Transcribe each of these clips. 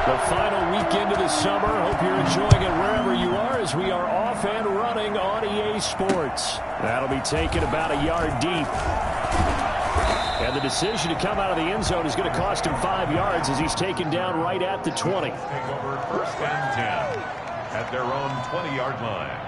The final weekend of the summer. Hope you're enjoying it wherever you are as we are off and running on EA Sports. That'll be taken about a yard deep. And the decision to come out of the end zone is going to cost him 5 yards as he's taken down right at the 20. Take over 1st and 10 at their own 20-yard line.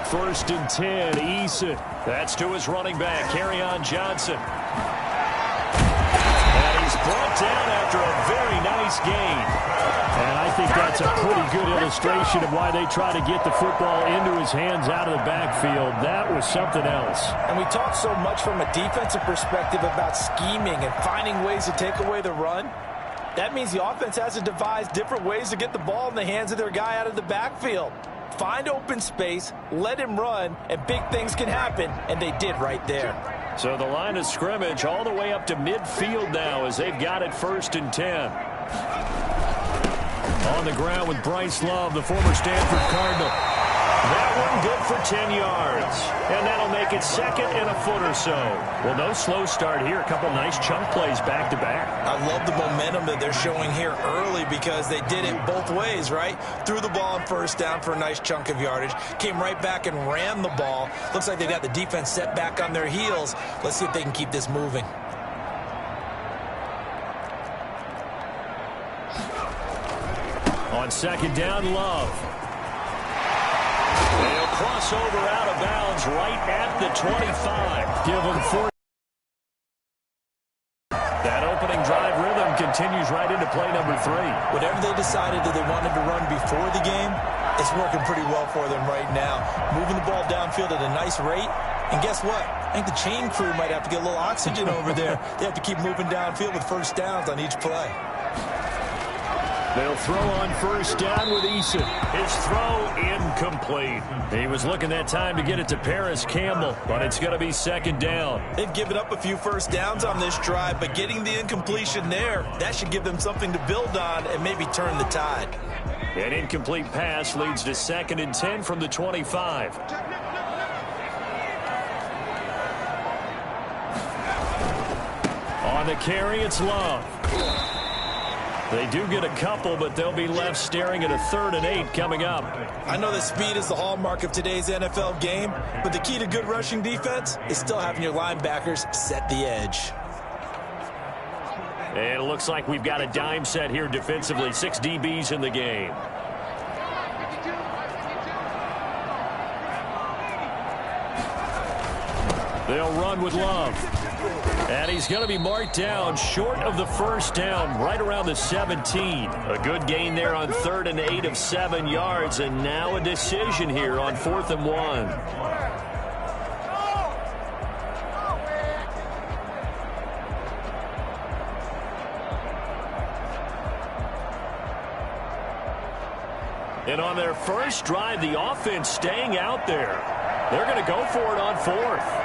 First and 10, Eason. That's to his running back, Kerryon Johnson. And he's brought down after a very nice gain. And I think that's a pretty good illustration of why they try to get the football into his hands out of the backfield. That was something else. And we talk so much from a defensive perspective about scheming and finding ways to take away the run. That means the offense has to devise different ways to get the ball in the hands of their guy out of the backfield. Find open space, let him run, and big things can happen, and they did right there. So the line of scrimmage all the way up to midfield now as they've got it 1st and 10. On the ground with Bryce Love, the former Stanford Cardinal. That one good for 10 yards. And that'll make it 2nd and a foot or so. Well, no slow start here. A couple nice chunk plays back-to-back. I love the momentum that they're showing here early because they did it both ways, right? Threw the ball on 1st down for a nice chunk of yardage. Came right back and ran the ball. Looks like they got the defense set back on their heels. Let's see if they can keep this moving. On 2nd down, Love. They'll cross over out of bounds right at the 25. Give them 4. That opening drive rhythm continues right into play number 3. Whatever they decided that they wanted to run before the game, it's working pretty well for them right now. Moving the ball downfield at a nice rate. And guess what? I think the chain crew might have to get a little oxygen over there. They have to keep moving downfield with 1st downs on each play. They'll throw on 1st down with Eason. His throw incomplete. He was looking that time to get it to Paris Campbell, but it's going to be 2nd down. They've given up a few 1st downs on this drive, but getting the incompletion there, that should give them something to build on and maybe turn the tide. An incomplete pass leads to 2nd and 10 from the 25. On the carry, it's Love. They do get a couple, but they'll be left staring at a 3rd and 8 coming up. I know that speed is the hallmark of today's NFL game, but the key to good rushing defense is still having your linebackers set the edge. And it looks like we've got a dime set here defensively. 6 DBs in the game. They'll run with Love. And he's going to be marked down short of the 1st down, right around the 17. A good gain there on 3rd and 8 of 7 yards, and now a decision here on 4th and 1. And on their first drive, the offense staying out there. They're going to go for it on 4th.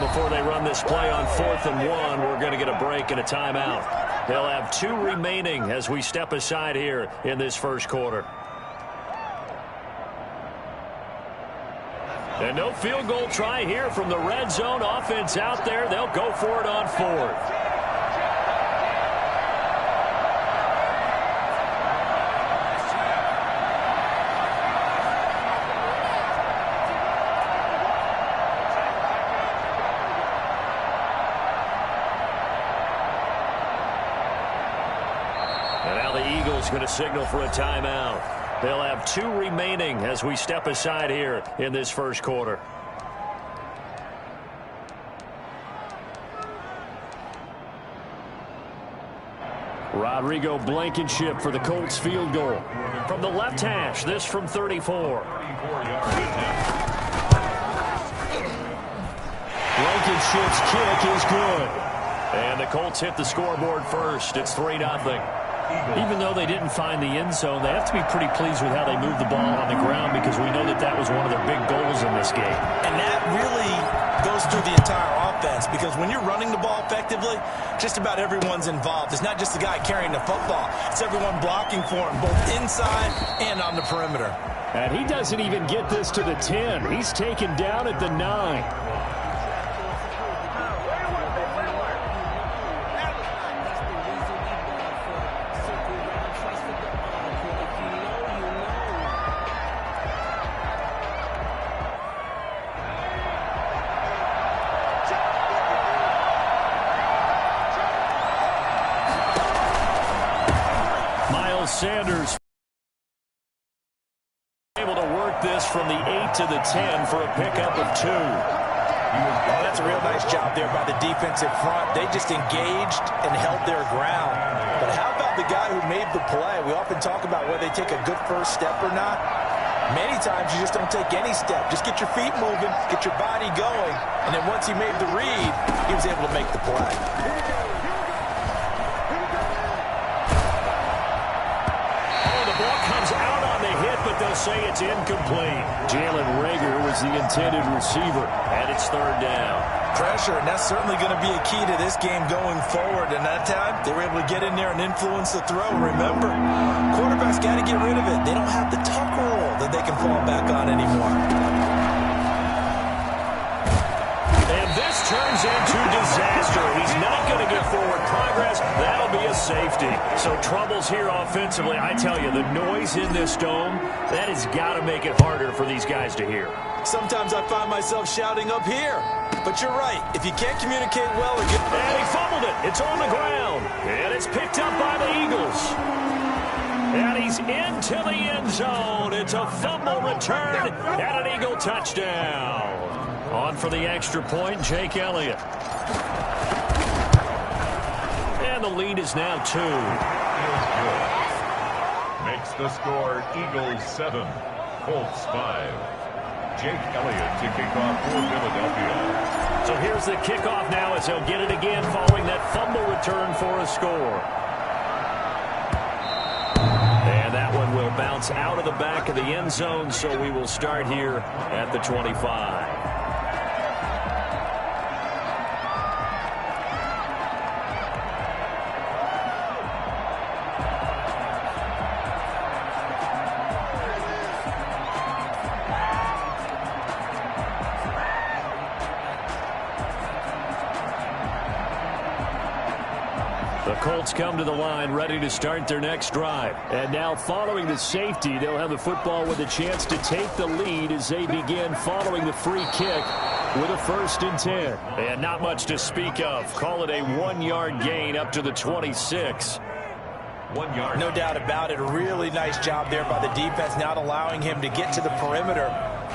Before they run this play on 4th and 1, we're going to get a break and a timeout. They'll have 2 remaining as we step aside here in this 1st quarter. And no field goal try here from the red zone offense out there. They'll go for it on 4th. Going to signal for a timeout. They'll have 2 remaining as we step aside here in this 1st quarter. Rodrigo Blankenship for the Colts field goal. From the left hash, this from 34. Blankenship's kick is good. And the Colts hit the scoreboard first. It's 3-0. Eagles. Even though they didn't find the end zone, they have to be pretty pleased with how they moved the ball on the ground because we know that that was one of their big goals in this game. And that really goes through the entire offense because when you're running the ball effectively, just about everyone's involved. It's not just the guy carrying the football. It's everyone blocking for him, both inside and on the perimeter. And he doesn't even get this to the 10. He's taken down at the 9. Sanders able to work this from the 8 to the 10 for a pickup of 2. Oh, that's a real nice job there by the defensive front. They just engaged and held their ground. But how about the guy who made the play? We often talk about whether they take a good first step or not. Many times you just don't take any step. Just get your feet moving, get your body going, and then once he made the read, he was able to make the play. But they'll say it's incomplete. Jalen Reagor was the intended receiver, and it's 3rd down. Pressure, and that's certainly going to be a key to this game going forward. And that time, they were able to get in there and influence the throw. Remember, quarterbacks got to get rid of it. They don't have the tuck rule that they can fall back on anymore. And this turns into disaster. He's not going to get forward progress. That'll be a safety. So troubles here offensively. I tell you, the noise in this dome, that has got to make it harder for these guys to hear. Sometimes I find myself shouting up here. But you're right. If you can't communicate well or get... And he fumbled it. It's on the ground. And it's picked up by the Eagles. And he's into the end zone. It's a fumble return and an Eagle touchdown. On for the extra point, Jake Elliott. And the lead is now 2. Makes the score Eagles 7, Colts 5. Jake Elliott to kick off for Philadelphia. So here's the kickoff now as he'll get it again following that fumble return for a score. And that one will bounce out of the back of the end zone, so we will start here at the 25. The Colts come to the line ready to start their next drive. And now following the safety, they'll have the football with a chance to take the lead as they begin following the free kick with a 1st and 10. And not much to speak of. Call it a 1-yard gain up to the 26. 1 yard. No doubt about it. A really nice job there by the defense, not allowing him to get to the perimeter.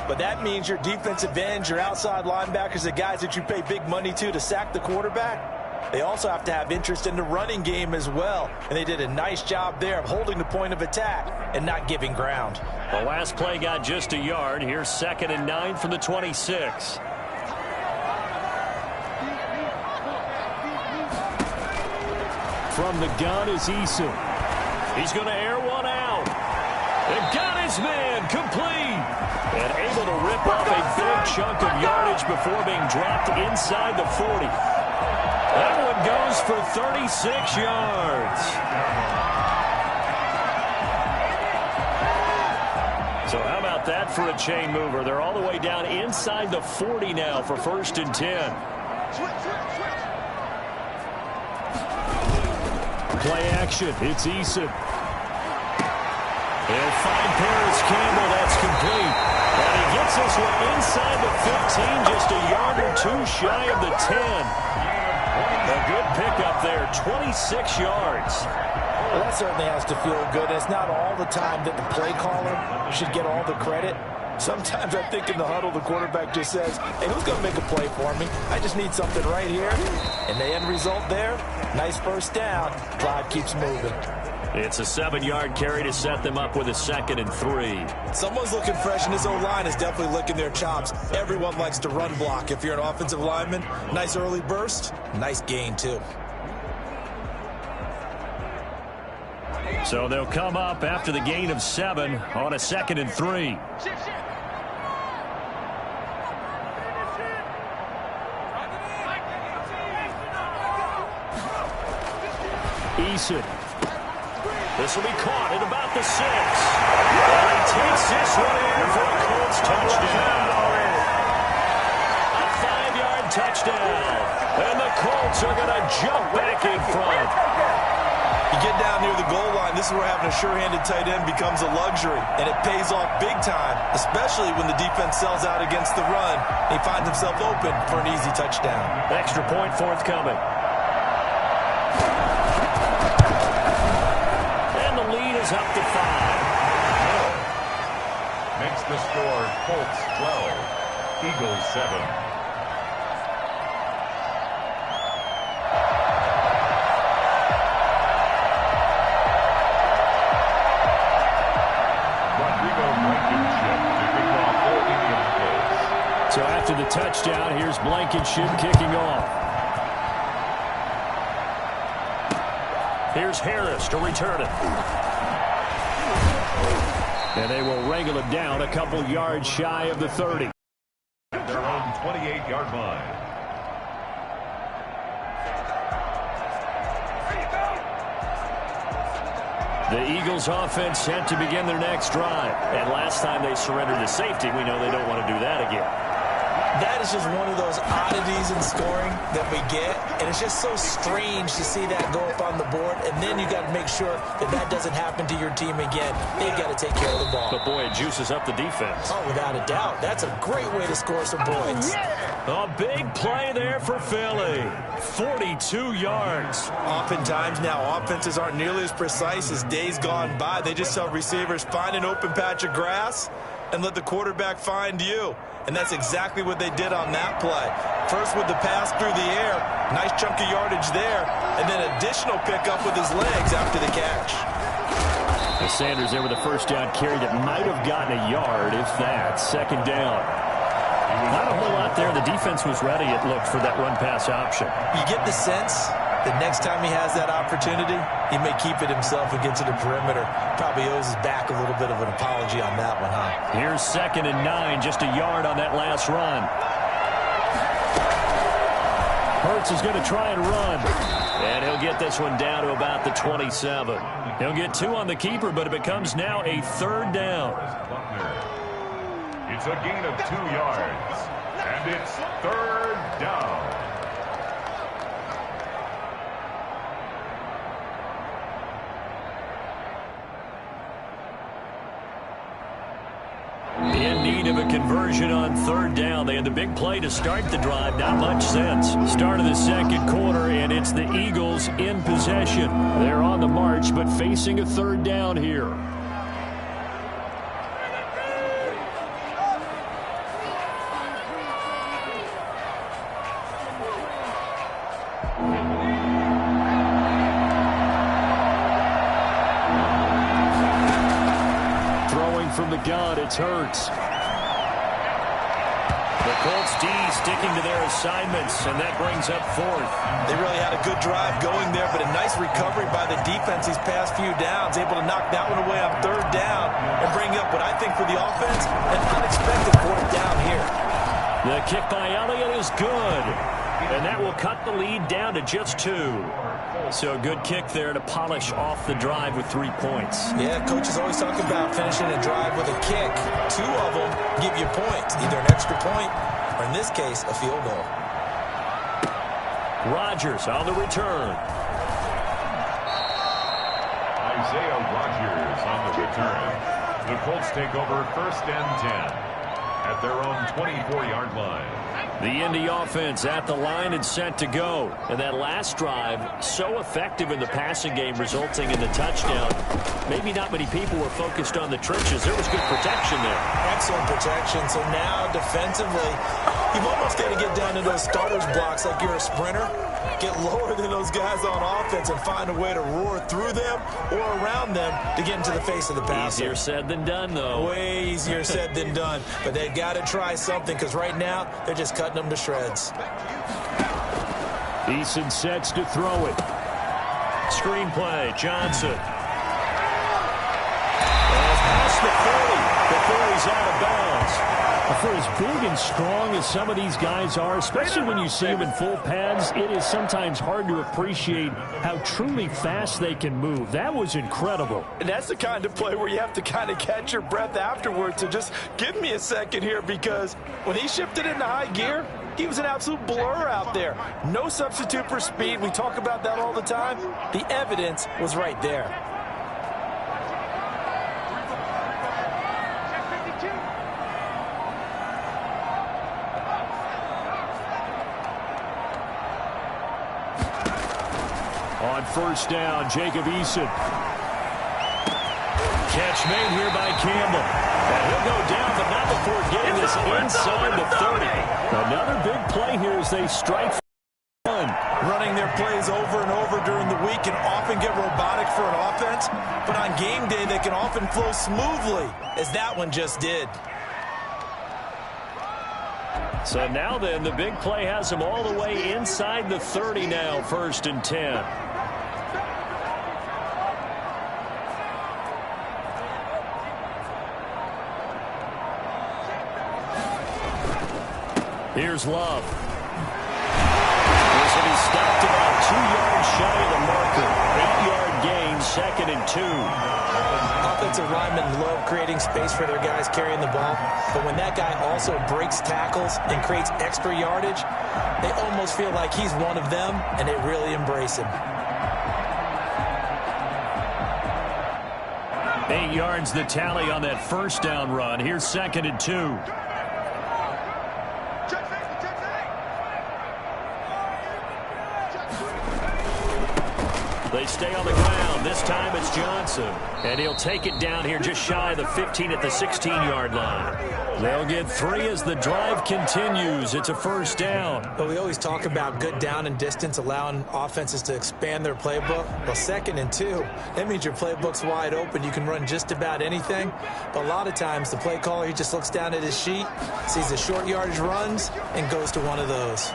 But that means your defensive ends, your outside linebackers, the guys that you pay big money to sack the quarterback, they also have to have interest in the running game as well. And they did a nice job there of holding the point of attack and not giving ground. The last play got just a yard. Here's 2nd and 9 from the 26. From the gun is Eason. He's going to air one out. And got his man complete. And able to rip off a big chunk of yardage before being dropped inside the 40. That one goes for 36 yards. So how about that for a chain mover? They're all the way down inside the 40 now for 1st and 10. Play action. It's Eason. They'll find Paris Campbell. That's complete. And he gets this one inside the 15, just a yard or 2 shy of the 10. A good pickup there, 26 yards. Well, that certainly has to feel good. It's not all the time that the play caller should get all the credit. Sometimes I think in the huddle, the quarterback just says, hey, who's going to make a play for me? I just need something right here. And the end result there, nice 1st down. Drive keeps moving. It's a 7-yard carry to set them up with a 2nd and 3. Someone's looking fresh, and this O-line is definitely licking their chops. Everyone likes to run block. If you're an offensive lineman, nice early burst, nice gain too. So they'll come up after the gain of 7 on a 2nd and 3. Eason. This will be caught at about the 6. And he takes this one in for a Colts touchdown. A 5-yard touchdown. And the Colts are going to jump back in front. You get down near the goal line, this is where having a sure-handed tight end becomes a luxury. And it pays off big time, especially when the defense sells out against the run. He finds himself open for an easy touchdown. Extra point forthcoming. Up to 5. Makes the score Colts 12, Eagles 7. So after the touchdown, here's Blankenship kicking off. Here's Harris to return it. And they will wrangle it down a couple yards shy of the 30. At their own 28-yard line. The Eagles offense set to begin their next drive. And last time they surrendered to safety, we know they don't want to do that again. That is just one of those oddities in scoring that we get, and it's just so strange to see that go up on the board, and then you got to make sure that that doesn't happen to your team again. They've got to take care of the ball. But boy, it juices up the defense. Oh, without a doubt. That's a great way to score some points. A big play there for Philly. 42 yards. Oftentimes now, offenses aren't nearly as precise as days gone by. They just tell receivers, find an open patch of grass and let the quarterback find you. And that's exactly what they did on that play. First with the pass through the air, nice chunk of yardage there, and then additional pickup with his legs after the catch. The Sanders there with a first down carry that might have gotten a yard, if that. 2nd down. Not a whole lot there. The defense was ready, it looked, for that run-pass option. You get the sense that next time he has that opportunity, he may keep it himself and get to the perimeter. Probably owes his back a little bit of an apology on that one, huh? Here's 2nd and 9, just a yard on that last run. Hurts is going to try and run. And he'll get this one down to about the 27. He'll get 2 on the keeper, but it becomes now a 3rd down. It's a gain of 2 yards, and it's 3rd down. In need of a conversion on 3rd down. They had the big play to start the drive. Not much since. Start of the 2nd quarter, and it's the Eagles in possession. They're on the march, but facing a 3rd down here. From the gun, it's Hurts. The Colts D sticking to their assignments, and that brings up 4th. They really had a good drive going there, but a nice recovery by the defense these past few downs, able to knock that one away on 3rd down and bring up what I think for the offense, an unexpected 4th down here. The kick by Elliott is good, and that will cut the lead down to just 2. So a good kick there to polish off the drive with 3 points. Yeah, coaches always talk about finishing a drive with a kick. 2 of them give you points, either an extra point or, in this case, a field goal. Rodgers on the return. Isaiah Rodgers on the return. The Colts take over 1st and 10 at their own 24-yard line. The Indy offense at the line and set to go. And that last drive, so effective in the passing game, resulting in the touchdown. Maybe not many people were focused on the trenches. There was good protection there. Excellent protection. So now, defensively, you've almost got to get down to those starters blocks like you're a sprinter. Get lower than those guys on offense and find a way to roar through them or around them to get into the face of the passer. Easier said than done, though. Way easier said than done. But they've got to try something, because right now they're just cutting them to shreds. Eason sets to throw it. Screenplay, Johnson. past the 40 before he's out of bounds. For as big and strong as some of these guys are, especially when you see them in full pads, it is sometimes hard to appreciate how truly fast they can move. That was incredible. And that's the kind of play where you have to kind of catch your breath afterwards. So just give me a second here, because when he shifted into high gear, he was an absolute blur out there. No substitute for speed. We talk about that all the time. The evidence was right there. On first down, Jacob Eason. Catch made here by Campbell. And he'll go down, but not before getting this inside the 30. Another big play here as they strike for one. Running their plays over and over during the week can often get robotic for an offense, but on game day they can often flow smoothly, as that one just did. So now then, the big play has them all the way inside the 30 now, 1st and 10. Here's Love. He's going to be stopped about 2 yards shy of the marker. 8-yard gain, 2nd and 2. Offensive linemen love creating space for their guys carrying the ball, but when that guy also breaks tackles and creates extra yardage, they almost feel like he's one of them, and they really embrace him. 8 yards the tally on that first down run. Here's 2nd and 2. They stay on the ground. This time it's Johnson. And he'll take it down here just shy of the 15 at the 16-yard line. They'll get 3 as the drive continues. It's a first down. But we always talk about good down and distance, allowing offenses to expand their playbook. Well, 2nd and 2, that means your playbook's wide open. You can run just about anything. But a lot of times the play caller, he just looks down at his sheet, sees the short yardage runs, and goes to one of those.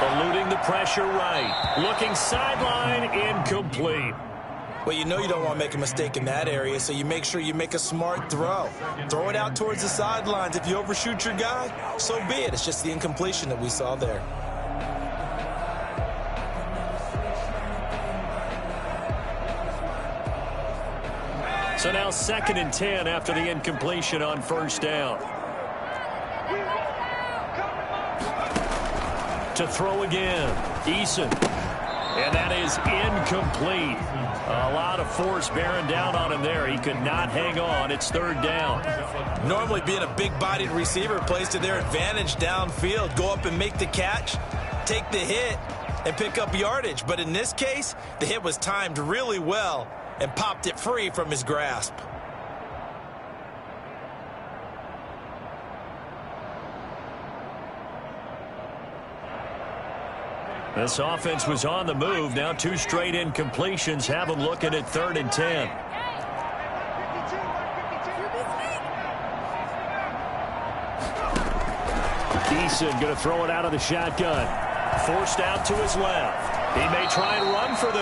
Eluding the pressure right. Looking sideline, incomplete. Well, you know you don't want to make a mistake in that area, so you make sure you make a smart throw. Throw it out towards the sidelines. If you overshoot your guy, so be it. It's just the incompletion that we saw there. So now 2nd and 10 after the incompletion on first down. To throw again, Eason. And that is incomplete. A lot of force bearing down on him there. He could not hang on. It's 3rd down. Normally being a big-bodied receiver plays to their advantage downfield. Go up and make the catch, take the hit, and pick up yardage. But in this case, the hit was timed really well and popped it free from his grasp. This offense was on the move. Now 2 straight incompletions have them looking at 3rd and 10. Eason going to throw it out of the shotgun. Forced out to his left. He may try and run for the